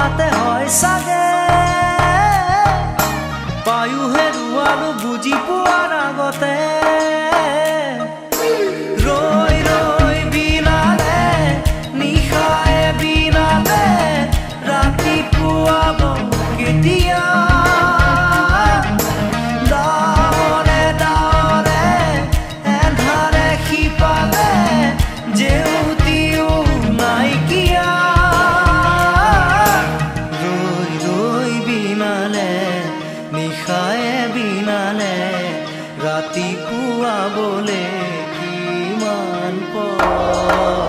হঠাতে হয় চাগে পায়ো হেৰুৱালো বুজি পোৱাৰ আগতে ৰৈ ৰৈ বিনালে নিশায়ে বিনালে ৰাতিপুৱাব কেতিয়া ডাৱৰে ডাৱৰে এন্ধাৰে শিপালে জেউতিও নাইকিয়া ৰৈ ৰৈ বিনালে নিশায়ে বিনালে ৰাতিপুৱাবলে কিমান পৰ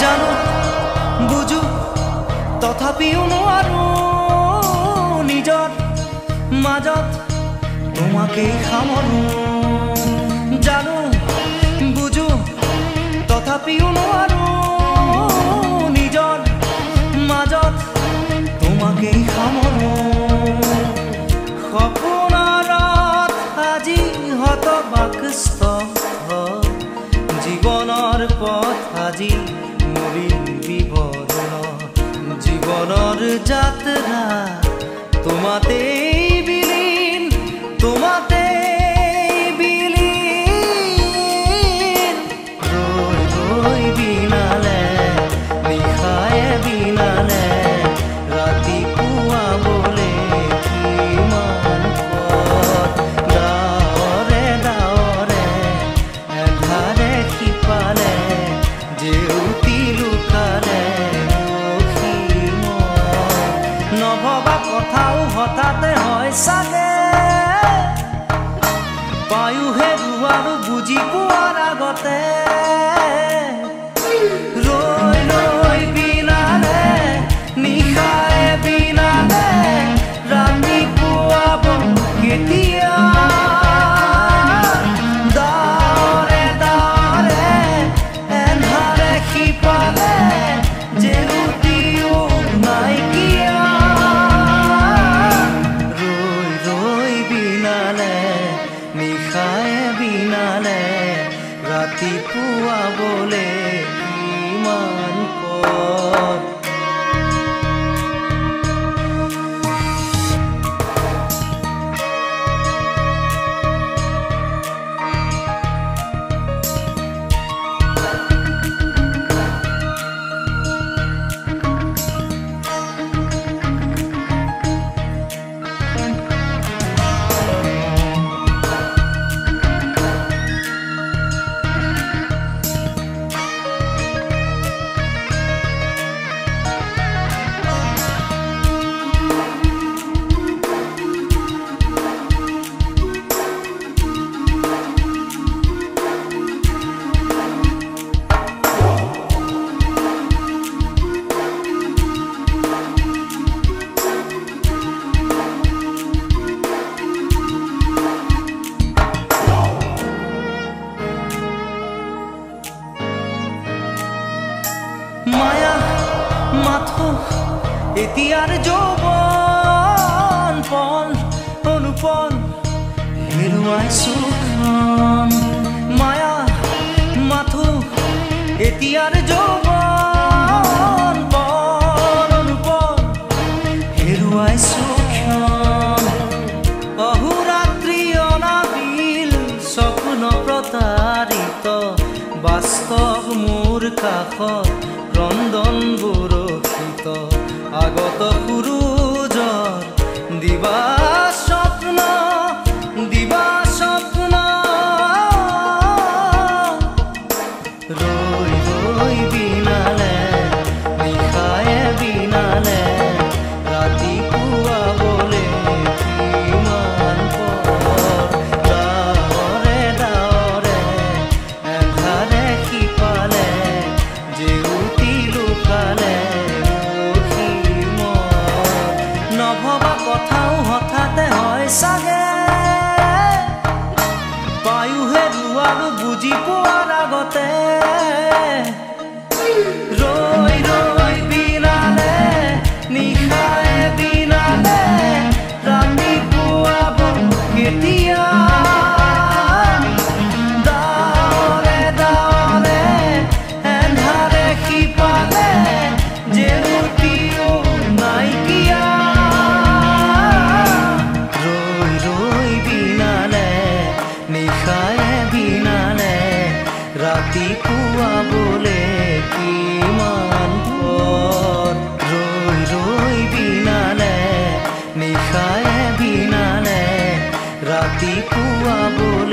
জানো বুঝো তথাপিও নোৱাৰো নিজৰ মাজত তোমাকেই সামৰো জানো বুঝো তথাপিও নোৱাৰো নিজৰ মাজত তোমাকেই সামৰো সপোনত আজি হতবাকস্থ জীৱনৰ পথ আজি মলিন বিবৰণ জীৱনৰ যাত্ৰা তোমাতেই বিলীন তোমাতেই বিলীন ৰৈ ৰৈ বিনালে নিশায়ে বিনালে ৰাতিপুৱাবলে কিমান পথ ডাৱৰে ডাৱৰে এন্ধাৰে শিপালে জেউতি লুকালে নভবা কথাও হঠাতে হয় চাগে পায়ো হেৰুৱালো বুজি পোৱাৰ আগতে ৰৈ ৰৈ বিনালে নিশায়ে বিনালে ৰাতিপুৱাব কেতিয়া ডাৱৰে ডাৱৰে এন্ধাৰে শিপালে জেউতিও নাইকিয়া ৰৈ ৰৈ বিনালে নিশায়ে বিনালে ৰাতিপুৱাবলে কিমান পথ মায়া মাথো এতিয়াৰ যৌৱন পল অনুপল হেৰুৱাইছো মায়া মাথো এতিয়াৰ যৌৱন পল অনুপল হেৰুৱাইছো অহোৰাত্ৰি অনাবিল স্বপ্ন প্ৰতাৰিত বাস্তৱ মোৰ কাষত ক্ৰন্দন বৰষিত আগত সূৰুজৰ দিবা স্বপ্ন ৰৈ ৰৈ বিনালে ৰাতিপুৱা বোলে কিমান পৰ ৰৈ ৰৈ বিনালে নিশায়ে বিনালে ৰাতিপুৱা বোলে